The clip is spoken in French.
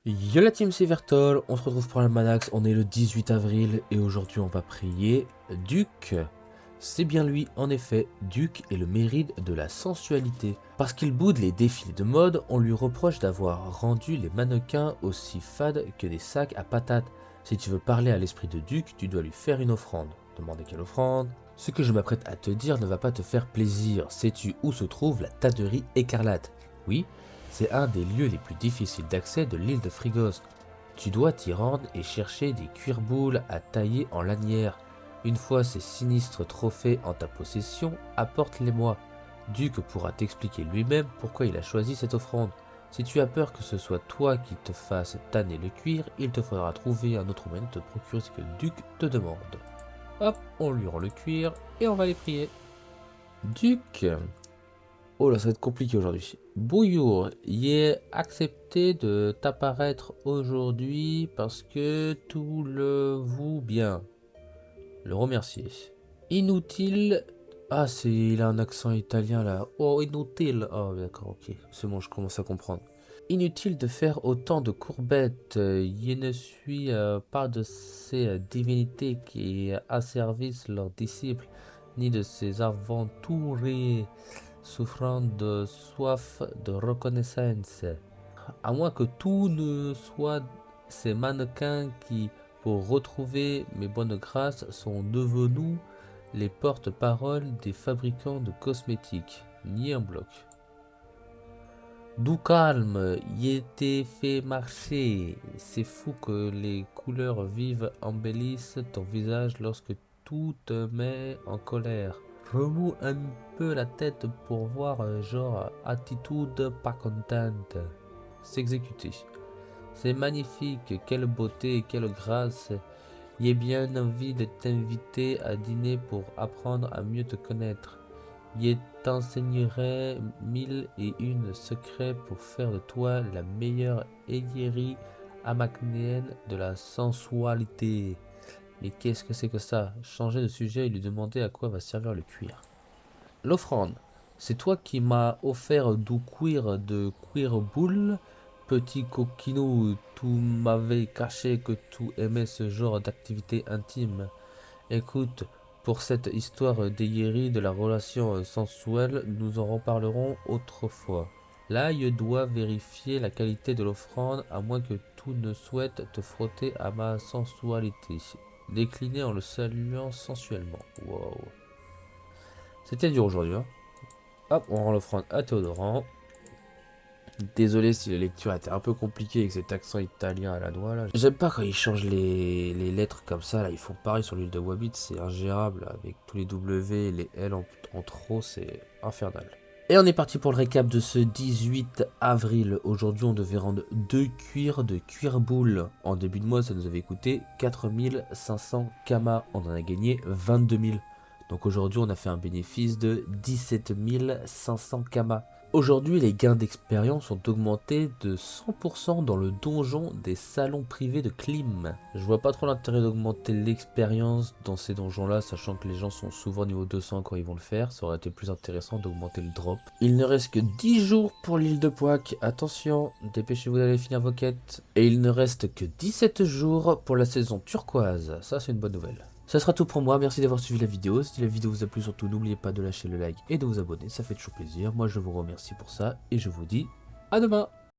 Yo la team, c'est Vertol, on se retrouve pour l'Almanax, on est le 18 avril et aujourd'hui on va prier Duc. C'est bien lui, en effet, Duc est le mérite de la sensualité. Parce qu'il boude les défilés de mode, on lui reproche d'avoir rendu les mannequins aussi fades que des sacs à patates. Si tu veux parler à l'esprit de Duc, tu dois lui faire une offrande. Demandez quelle offrande? Ce que je m'apprête à te dire ne va pas te faire plaisir. Sais-tu où se trouve la Tannerie Écarlate? Oui, c'est un des lieux les plus difficiles d'accès de l'île de Frigos. Tu dois t'y rendre et chercher des cuirboules à tailler en lanière. Une fois ces sinistres trophées en ta possession, apporte-les-moi. Duc pourra t'expliquer lui-même pourquoi il a choisi cette offrande. Si tu as peur que ce soit toi qui te fasses tanner le cuir, il te faudra trouver un autre moyen de te procurer ce que Duc te demande. Hop, on lui rend le cuir et on va les prier. Duc. Oh là, ça va être compliqué aujourd'hui. Bouillour, y est accepté de t'apparaître aujourd'hui parce que tout le vous bien. Le remercier. Inutile. Ah, il a un accent italien là. Oh, inutile. Oh, d'accord, ok. C'est bon, je commence à comprendre. Inutile de faire autant de courbettes. Je ne suis pas de ces divinités qui asservissent leurs disciples, ni de ces aventuriers souffrant de soif de reconnaissance. À moins que tout ne soit ces mannequins qui, pour retrouver mes bonnes grâces, sont devenus les porte-paroles des fabricants de cosmétiques. Ni un bloc. D'où calme, y était fait marcher. C'est fou que les couleurs vives embellissent ton visage lorsque tout te met en colère. Remue un peu la tête pour voir genre attitude pas contente. S'exécuter. C'est magnifique, quelle beauté, quelle grâce. J'ai bien envie de t'inviter à dîner pour apprendre à mieux te connaître. Je t'enseignerai 1001 secrets pour faire de toi la meilleure égérie amacnéenne de la sensualité. Mais qu'est-ce que c'est que ça? Changer de sujet et lui demander à quoi va servir le cuir. L'offrande. C'est toi qui m'as offert du cuir de cuir boule. Petit coquinou, tu m'avais caché que tu aimais ce genre d'activité intime. Écoute, pour cette histoire d'égérie de la relation sensuelle, nous en reparlerons autrefois. Là, je dois vérifier la qualité de l'offrande, à moins que tu ne souhaites te frotter à ma sensualité. Décliner en le saluant sensuellement. Wow. C'était dur aujourd'hui, hein. Hop, on rend l'offrande à Théodorant. Désolé si la lecture était un peu compliquée avec cet accent italien à la noix là. J'aime pas quand ils changent les lettres comme ça là. Ils font pareil sur l'île de Wabbit, c'est ingérable avec tous les W et les L en trop, c'est infernal. Et on est parti pour le récap de ce 18 avril. Aujourd'hui, on devait rendre 2 cuirs de cuir boule. En début de mois, ça nous avait coûté 4500 kamas. On en a gagné 22 000. Donc aujourd'hui, on a fait un bénéfice de 17 500 kamas. Aujourd'hui, les gains d'expérience ont augmenté de 100% dans le donjon des salons privés de Klim. Je vois pas trop l'intérêt d'augmenter l'expérience dans ces donjons-là, sachant que les gens sont souvent niveau 200 quand ils vont le faire. Ça aurait été plus intéressant d'augmenter le drop. Il ne reste que 10 jours pour l'île de Poic. Attention, dépêchez-vous d'aller finir vos quêtes. Et il ne reste que 17 jours pour la saison turquoise. Ça, c'est une bonne nouvelle. Ça sera tout pour moi, merci d'avoir suivi la vidéo. Si la vidéo vous a plu, surtout n'oubliez pas de lâcher le like et de vous abonner, ça fait toujours plaisir. Moi je vous remercie pour ça et je vous dis à demain.